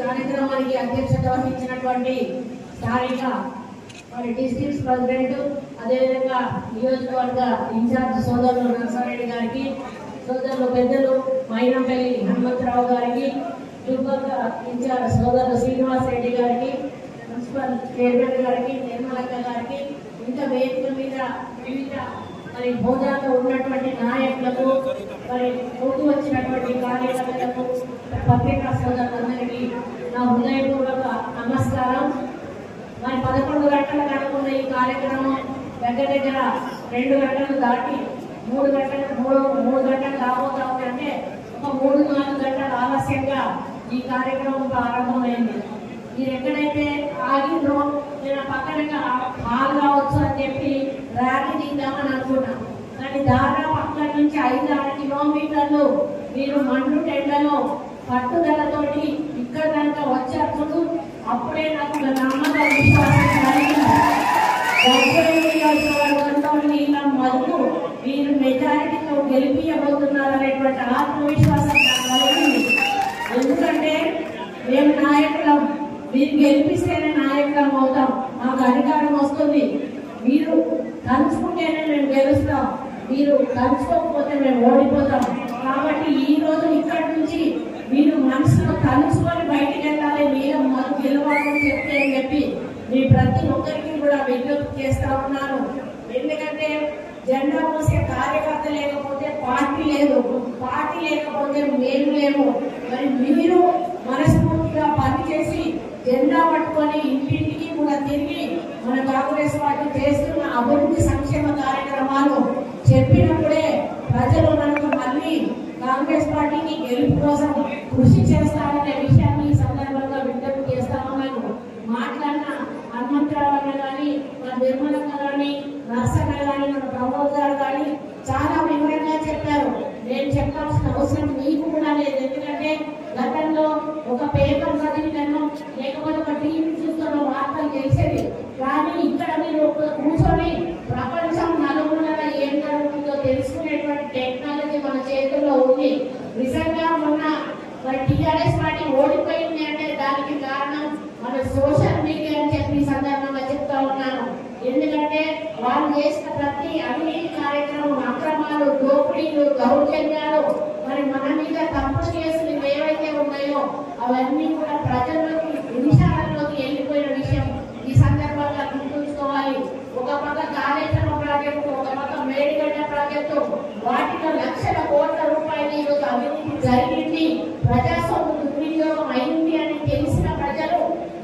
కార్యక్రమానికి అధ్యక్షత వహించినటువంటి స్థానిక మరి డిస్ట్రిక్ట్ ప్రెసిడెంట్ అదేవిధంగా నియోజకవర్గ ఇన్ఛార్జ్ సోదరులు నరసారెడ్డి గారికి, సోదరులు పెద్దలు మైనంపల్లి హనుమంతరావు గారికి, దుర్గ ఇన్ఛార్జ్ సోదరులు శ్రీనివాస్ రెడ్డి గారికి, మున్సిపల్ చైర్మన్ గారికి, నిర్మలక్క గారికి, ఇంకా వేదిక మీద వివిధ మరి హోదాలో ఉన్నటువంటి నాయకులకు, మరి ముందు వచ్చినటువంటి కార్యకర్తలకు, పత్రికా సోదరులందరికీ నా హృదయపూర్వక నమస్కారం. మరి 11 గంటలకు అనుకున్న ఈ కార్యక్రమం దగ్గర 2 గంటలు దాటి 3 గంటలు రాబోతా ఉందంటే ఒక 3-4 గంటలు ఆలస్యంగా ఈ కార్యక్రమం ప్రారంభమైంది. మీరు ఎక్కడైతే ఆగిందో నేను పక్కనగా హాల్ కావచ్చు అని చెప్పి ర్యాలీ తీద్దామని అనుకున్నాను. కానీ దాదాపు అక్కడి నుంచి 5-6 కిలోమీటర్లు మీరు మండు టెండలో పట్టుదలతోటి ఇక్కడ కనుక వచ్చారు. అప్పుడే నాకు నమ్మకం విశ్వాసం కలిగింది. ఇలా మొదలు మీరు మెజారిటీతో గెలిపించబోతున్నారనేటువంటి ఆత్మవిశ్వాసం నాకు కలిగింది. ఎందుకంటే మేము నాయకులం, మీరు గెలిపిస్తేనే నాయకులం అవుతాం, మాకు అధికారం వస్తుంది. మీరు తలుచుకుంటేనే మేము గెలుస్తాం, మీరు తలుచుకోకపోతే మేము ఓడిపోతాం. కాబట్టి ఈ రోజు ఇక్కడి నుంచి మీరు మనసులో తలుచుకొని బయటికి వెళ్ళాలి, మీరు మాకు గెలవాలని చెప్తే అని చెప్పి మీ ప్రతి ఒక్కరికి కూడా విజ్ఞప్తి చేస్తా ఉన్నాను. ఎందుకంటే జెండా మోసే కార్యకర్త లేకపోతే పార్టీ లేదు, పార్టీ లేకపోతే మేము లేము. మరి మీరు మనస్ఫూర్తిగా పనిచేసి జెండా పట్టుకొని ఇంటింటికి కూడా తిరిగి మన కాంగ్రెస్ పార్టీ చేస్తున్న అభివృద్ధి సంక్షేమ కార్యక్రమాలు చెప్పినప్పుడే ప్రజలు మనకు మళ్ళీ కాంగ్రెస్ పార్టీకి గెలుపు కోసం కృషి చేస్తారనే విషయాన్ని ఈ సందర్భంగా విజ్ఞప్తి చేస్తా ఉన్నాను. మాట్లాడిన హనుమంతరావు అన్న కానీ, మన నిర్మలక్క కానీ, నర్సన్న కానీ, మన ప్రమోద్ గారు కానీ చాలా వివరంగా చెప్పారు. నేను చెప్పాల్సిన అవసరం మీకు కూడా లేదు. ఎందుకంటే గతంలో ఒక పేపర్ చదివినను లేకపోతే ఒక టీవీ చూస్తున్న వార్తలు తెలిసేది. కానీ ఇక్కడ మీరు కూర్చొని ప్రపంచం నలుగురుల ఏం జరుగుతుందో తెలుసుకునేటువంటి టెక్నాలజీ మన చేతుల్లో ఉంది. నిజంగా మొన్న మరి టీఆర్ఎస్ పార్టీ ఓడిపోయింది అంటే దానికి కారణం మన సోషల్ మీడియా అని చెప్పి సందర్భంగా చెప్తా ఉన్నాను. ఎందుకంటే వాళ్ళు చేసిన ప్రతి అవినీతి కార్యక్రమం, అక్రమాలు, దోపిడీలు, దౌర్జన్యాలు, మరి మన మీద తప్పుడు కేసులు ఏవైతే ఉన్నాయో అవన్నీ కూడా ప్రజల్లోకి, నిమిషాలలోకి వెళ్ళిపోయిన విషయం ఈ సందర్భంగా గుర్తుంచుకోవాలి. ఒక పక్క కాళేశ్వరం ప్రాజెక్టు, ఒక పక్క మేడిగడ్డ ప్రాజెక్టు, వాటిలో లక్షల కోట్ల రూపాయలు ఈరోజు అవినీతి జరిగింది, ప్రజాస్వామ్య దుర్వినియోగం అయింది అని తెలిసిన ప్రజలు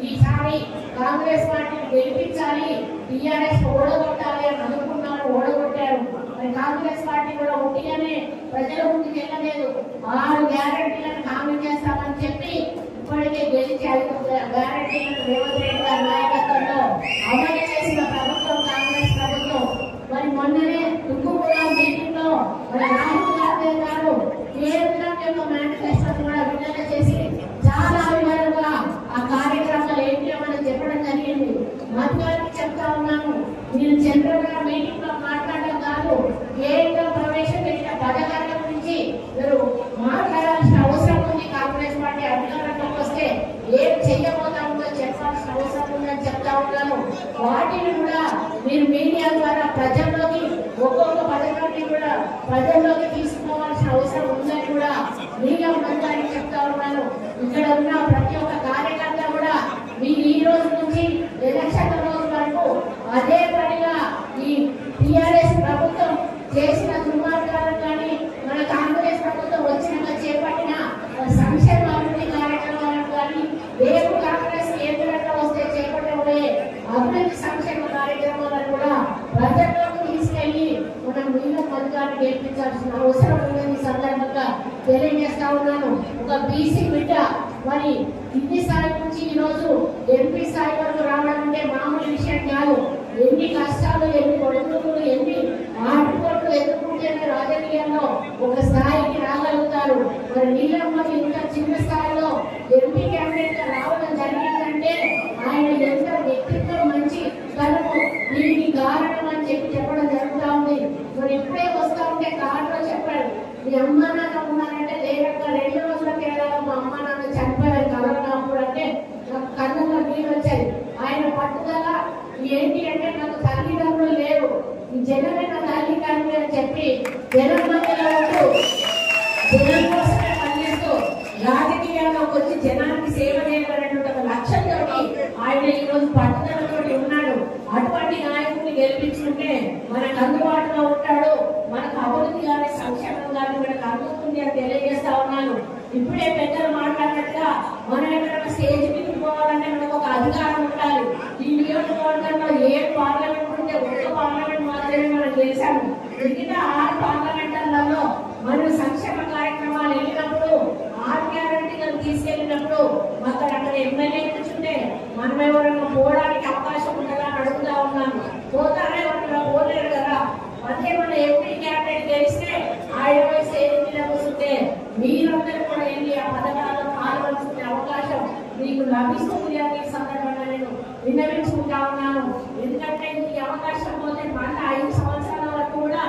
ఈసారి కాంగ్రెస్ పార్టీని గెలిపించాలి, టీఆర్ఎస్ ఓడగొట్టాలి అని అనుకున్నారు, ఓడగొట్టారు. మరి కాంగ్రెస్ పార్టీ కూడా ఒట్టిగానే ప్రజల ముందుకు వెళ్ళలేదు. 6 గ్యారెంటీలను హామీ చేస్తామని చెప్పి ఇప్పటికే గెలిచి 5 గ్యారెంటీలను రేవంత్ రెడ్డి గారి నాయకత్వంలో అమలు చేసిన ప్రభుత్వం కాంగ్రెస్ ప్రభుత్వం. మరి మొన్ననే తుక్కుగూడ మీటింగ్ లో మరి రాహుల్ గాంధీ గారు కేంద్రం యొక్క మేనిఫెస్టో కూడా విడుదల చేసి చాలా వివరంగా ఆ కార్యక్రమాలు ఏంటో మనం చెప్పడం జరిగింది. మధ్యాహ్నం చెప్తా ఉన్నాను, మీరు చంద్రబాబు మీటింగ్ లో మాట్లాడడం కాదు, కేంద్రం ప్రవేశపెట్టిన పథకాల గురించి మీరు మాట్లాడాల్సిన అవసరం ఉంది. కాంగ్రెస్ పార్టీ అధికారంలోకి వస్తే ఏం చెయ్యబోతామో చెప్పాల్సిన అవసరం ఉందని చెప్తా ఉన్నాను. వాటిని కూడా మీరు మీడియా ద్వారా ప్రజల్లోకి, ఒక్కొక్క పథకాన్ని కూడా ప్రజల్లోకి తీసుకోవాల్సిన అవసరం ఉందని కూడా మీడియా మంత్రాన్ని చెప్తా ఉన్నాను. ఇక్కడ ఉన్న ప్రతి ఒక్క కార్యకర్త కూడా మీరు ఈ రోజు నుంచి ఎలక్షన్ రోజు వరకు అదే పనిగా ఈ టీఆర్ఎస్ ప్రభుత్వం చేసిన దుర్మార్గాలను కానీ, మన కాంగ్రెస్ ప్రభుత్వం వచ్చినాక చేపట్టిన సంక్షేమ అభివృద్ధి కార్యక్రమాలను కానీ, రేపు కాంగ్రెస్ కేంద్రంలో వస్తే చేపట్టబోయే అభివృద్ధి సంక్షేమ కార్యక్రమాలను కూడా ప్రజల్లోకి తీసుకెళ్లి మనం నీళ్ళ పథకాన్ని గెలిపించాల్సిన అవసరం ఉందని సందర్భంగా తెలియజేస్తా ఉన్నాను. ఒక బీసీ బిడ్డ మరి కింది స్థాయి నుంచి ఈ రోజు ఎంపీ స్థాయి వరకు రావడం అంటే మామూలు విషయం కాదు. ఎన్ని కష్టాలు, ఎన్ని ఒడిదుడుకులు, ఎన్ని ఆటుపోట్లు ఎదుర్కొంటేనే రాజకీయాల్లో ఒక స్థాయికి రాగలం. మరి నీలమ్మ ఇంత చిన్న స్థాయిలో ఎంపీ క్యాండిడేట్ గా రావడం జరిగిందంటే ఆయన ఎంత వ్యక్తిత్వం మంచి తనకు దీనికి కారణం అని చెప్పడం జరుగుతూ ఉంది. మరి ఇప్పుడే వస్తా ఉంటే కారులో చెప్పాడు, మీ అమ్మ నాన్న ఉన్నారంటే లేక 2 రోజులకే మా అమ్మ నాన్న చనిపోయారు కరోనా అప్పుడు అంటే నాకు కళ్ళల్లో నీళ్ళు వచ్చాయి. ఆయన పట్టుదల ఏంటి అంటే నాకు తల్లిదండ్రులు లేరు, ఈ జనమే నా తల్లి తండ్రి అని చెప్పి జనం మధ్యలో ఉంటూ జనం కోసమే పనిచేస్తూ రాజకీయాల్లోకి వచ్చి జనానికి సేవ చేయాలనేటువంటి ఒక లక్ష్యంతో ఆయన ఈ రోజు పట్టుదలతో ఉన్నాడు. అటువంటి నాయకుడిని గెలిపించుకుంటే మనకు అందుబాటులో ఉంటాడు, మనకు అభివృద్ధి కానీ సంక్షేమం కానీ మనకు అందుతుంది అని తెలియజేస్తా ఉన్నాను. ఇప్పుడే పెద్దలు మాట్లాడినట్టుగా మనం ఎక్కడైనా స్టేజ్ మీదకి పోవాలంటే మనకు ఒక అధికారం ఉండాలి. ఈ నియోజకవర్గంలో ఏ పార్లమెంట్ ఉంటే ఒక్క పార్లమెంట్ మాత్రమే మనం చేశాము. మిగతా 6 పార్లమెంట్లలో మనం సంక్షేమ కార్యక్రమాలు వెళ్ళినప్పుడు 6 గ్యారెంటీలను తీసుకెళ్ళినప్పుడు అక్కడ ఎమ్మెల్యే కూర్చుంటే మనం ఎవరైనా పోవడానికి అవకాశం ఉంటుందా అని అడుగుతా ఉన్నాను. పోతారా ఎవరైనా పోలేరు కదా. అదే మన ఎంపీ క్యాండిడేట్ గెలిస్తే ఆయన స్టేజ్ మీద కూర్చుంటే మీరందరూ కూడా వెళ్ళి ఆ పథకాల్లో పాల్గొనే అవకాశం మీకు లభిస్తుంది అని ఈ సందర్భంగా నేను విన్నవించుకుంటా ఉన్నాను. ఎందుకంటే ఈ అవకాశం పోతే మళ్ళీ 5 సంవత్సరాల వరకు కూడా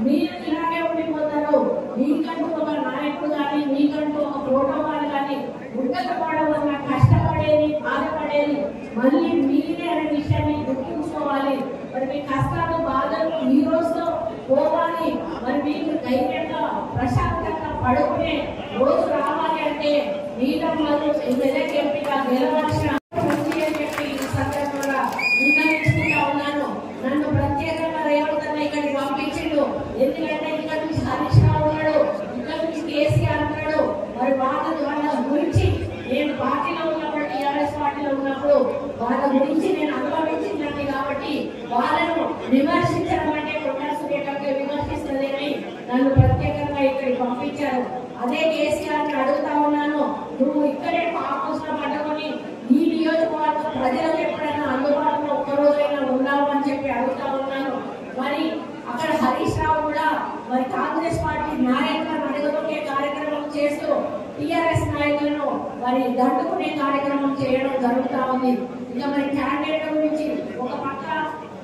మీరు ఇలాగే ఉండిపోతారు. మీకంటూ ఒక నాయకుడు కానీ మీకంటూ ఒక ప్రోటోకాల్ కానీ ఉండకపోవడం వల్ల కష్టపడేది బాధపడేది మళ్ళీ మీరే అనే విషయాన్ని గుర్తుంచుకోవాలి. మరి మీ కష్టాలు బాధలు ఈ రోజుతో పోవాలి. మరి మీకు ధైర్యంగా ప్రశాంతంగా పడుకునే రోజు రావాలి అంటే నీలమ్మలు మెదక్ ఎంపీగా గెలవాల్సిన ఉంది అని చెప్పి ఈ సందర్భంగా నిర్ణయించుకుంటా ఉన్నాను. నన్ను ప్రత్యేకంగా రేవంత్ ఇక్కడికి పంపించిండు. ఎందుకంటే ఇక్కడ నుంచి హరీష్ రావు ఉన్నాడు, ఇక్కడ నుంచి కేసీఆర్ ఉన్నాడు. మరి వాళ్ళ గురించి నేను పార్టీలో ఉన్నప్పుడు టీఆర్ఎస్ పార్టీలో ఉన్నప్పుడు వాళ్ళ గురించి నేను అనుభవించిందండి కాబట్టి వాళ్ళను విమర్శించడం అంటే కొట్టాసుకేటంగా విమర్శిస్తుందని నన్ను ప్రత్యేకంగా ఇక్కడికి పంపించారు. అదే కేసీఆర్ అడుగుతా ఉన్నాను, నువ్వు ఇక్కడే ఆఫీస్ లో పట్టుకొని ఈ నియోజకవర్గ ప్రజలకు ఎప్పుడైనా అందుబాటులో ఒక్కరోజైనా ఉన్నావు అని చెప్పి అడుగుతా ఉన్నాను. మరి అక్కడ హరీష్ రావు కూడా మరి కాంగ్రెస్ పార్టీ నాయకులను అడుగుతుంటే కార్యక్రమం చేస్తూ టీఆర్ఎస్ నాయకులను మరి దండుకునే కార్యక్రమం చేయడం జరుగుతూ ఉంది. ఇక మరి క్యాండిడేట్ గురించి ఒక పక్క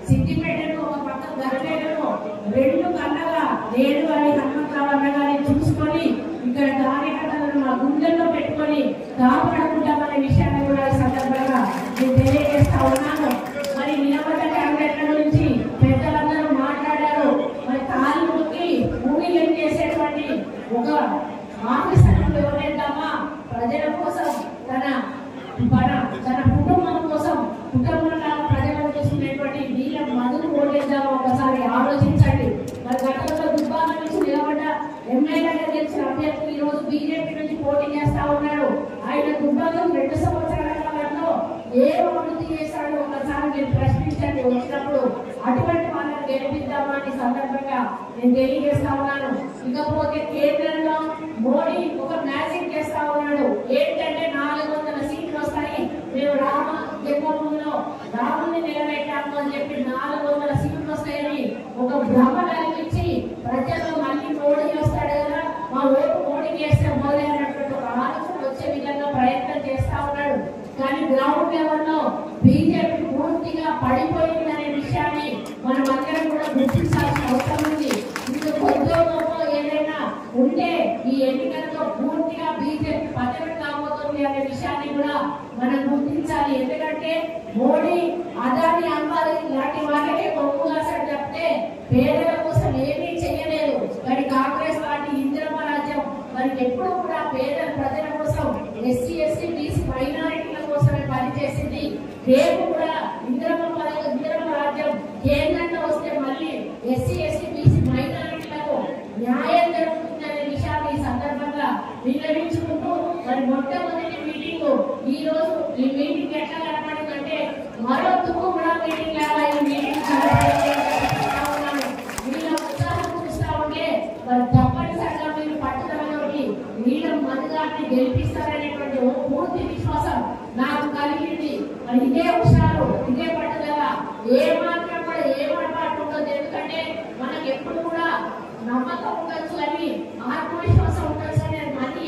సిద్దిపేటను ఒక పక్క గర్వేలను 2 కళ్ళగా నేను అని హనుమంతరావు అన్నగారిని చూసుకొని ఇక్కడ కార్యకర్తలను మా గుండెల్లో పెట్టుకొని కాపాడుకుంటామనే విషయాన్ని కూడా ఈ సందర్భంగా నేను తెలియజేస్తా ఉన్నాను. మరి నిలబడ్డ క్యాండిడేట్ల గురించి పెద్దలందరూ మాట్లాడారు. మరి తాలూకి భూమిని చేసేటువంటి ఒక ఆఫీసర్ను ఎవరేద్దామా ప్రజల కోసం తన కుటుంబం కోసం కుటుంబంలో ప్రజలను చూసుకునేటువంటి వీళ్ళ మధును ఓటేద్దామా ఒకసారి ఆలోచించండి. మరి గతంలో దుబ్బాక నుంచి నిలబడ్డ ఎమ్మెల్యేగా గెలిచిన అభ్యర్థి ఈ రోజు బీజేపీ నుంచి పోటీ చేస్తా ఉన్నాడు. ఆయన దుబ్బాక 2 సంవత్సరాల కాలంలో ఏ అభివృద్ధి చేశాడో ఒకసారి మీరు ప్రశ్నించండి వచ్చినప్పుడు. అటువంటి వాళ్ళని గెలిపిద్దామా అని సందర్భంగా నేను తెలియజేస్తా ఉన్నాను. ఇకపోతే కేంద్రంలో మోడీ ఒక మ్యాజిక్ చేస్తా ఉన్నాడు. ఏంటంటే 400 సీట్లు వస్తాయి, మేము రామ జన్మభూమిలో రాముని నిలబెట్టాము అని చెప్పి 400 సీట్లు వస్తాయని ఒక భ్రమ కల్పించి ప్రజల్లో మళ్ళీ మోడీ వస్తాడు కదా, మా ఓటు మోడీకి వేస్తే మోడీ అన్నటువంటి ఒక ఆలోచన వచ్చే విధంగా ప్రయత్నం చేస్తా ఉన్నాడు. కానీ గ్రౌండ్ లెవెల్లో బీజేపీ పూర్తిగా పడిపోయిందనే విషయాన్ని మనం అందరం కూడా గుర్తించాల్సిన అవసరం ఉంది. ఇంకా కొద్దిగా ఏదైనా ఉంటే ఈ ఎన్నికలతో పూర్తిగా బీజేపీ పతనం కాబోతుంది అనే విషయాన్ని కూడా మనం గుర్తించాలి. ఎందుకంటే మోడీ అదాని అంబానీ లాంటి వాళ్ళకే కొమ్ముగాసాడు చెప్తే పేదల కోసం ఏమీ చేయలేదు. కానీ కాంగ్రెస్ పార్టీ ఇందిరమ్మ రాజ్యం మరి ఎప్పుడు కూడా పేద ప్రజల కోసం ఎస్సీ ఎస్టీ బీసీ మైనారిటీల కోసమే పనిచేసింది. రేపు కూడా ఇందిరమ్మ రాజ్యం కేంద్రంలో వస్తే మళ్ళీ ఎస్సీ ఎస్టీ బీసీ మైనారిటీలకు న్యాయం జరుగుతుందనే విషయాన్ని ఈ సందర్భంగా విన్నవించుకుంటూ మరి మొట్టమొదటి మీటింగ్ ఈ రోజు ఈ మీటింగ్ ఎట్లా కనపడిందంటే మరో తుక్కు కూడా మీటింగ్ లాగా ఈ మీటింగ్ వీళ్ళ ఉత్సాహం చూస్తా ఉంటే మరి తప్పనిసరిగా మీరు పట్టుదలలోకి వీళ్ళ మనుగాన్ని గెలిపిస్తారనేటువంటి పూర్తి విశ్వాసం నాకు కలిగింది. మరి ఇదే హుషారు ఇదే పట్టుదల ఏ మాత్రం కూడా ఏ పొరపాటు ఉండదు. ఎందుకంటే మనకు ఎప్పుడు కూడా నమ్మకం ఉండొచ్చు అని ఆత్మవిశ్వాసం ఉండొచ్చు అని మళ్ళీ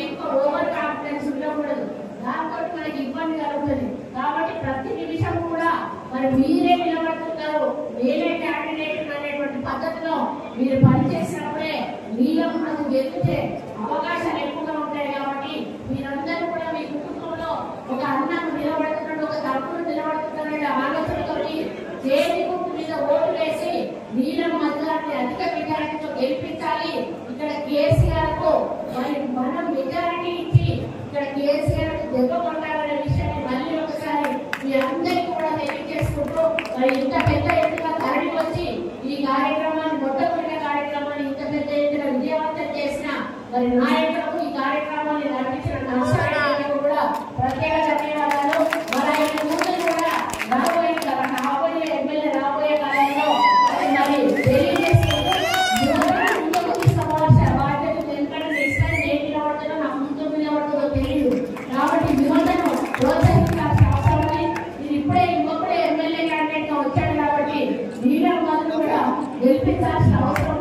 మీరే నిలబడుతున్నారు, నేనే క్యాండిడేట్ అనేటువంటి పద్ధతిలో మీరు పనిచేసినప్పుడే మీలో మనకు గెలిచే అవకాశాలు ఎక్కువగా ఉంటాయి. కాబట్టి మీరందరూ కూడా మీ కుటుంబంలో ఒక అన్నం నిలబడుతున్నాడు, ఒక తమ్ముడు నిలబడుతున్నాడు ఆలోచనతో చేతి గుర్తు మీద ఓటు వేసి నీలం మధుగారిని అధిక మెజారిటీతో గెలిపించాలి. ఇక్కడ కేసీఆర్ కు మరి మనం మెజారిటీ ఇచ్చి ఇక్కడ కేసీఆర్ దెబ్బ కొట్టాలనే విషయాన్ని మళ్ళీ ఒకసారి మీ అందరికీ కూడా తెలియజేసుకుంటూ మరి ఇంత పెద్ద ఎత్తున తరలి వచ్చి ఈ కార్యక్రమాన్ని మొట్టమొదటి కార్యక్రమాన్ని ఇంత పెద్ద ఎత్తున విజయవంతం చేసిన మరి నాయకులకు ఈ కార్యక్రమాన్ని నడిపించిన నమస్కారాలకు కూడా ప్రత్యేక ధన్యవాదాలు. మరి ముందు కూడా రాబోయే ఎమ్మెల్యే రాబోయే కాలంలో మరి తెలియజేసుకుంటూ ముందుకు తీసుకోవాల్సిన బాధ్యత ఎందుకంటే నెక్స్ట్ టైం నేను నిలబడుతుందో నాకు ముందు నిలబడుతుందో తెలియదు. కాబట్టి యువతను ప్రోత్సహించాల్సిన అవసరం ఉంది. ఇది ఇంకొకడే ఎమ్మెల్యే క్యాండిడేట్ గా వచ్చాడు కాబట్టి నీలం మధు కూడా గెలిపించాల్సిన అవసరం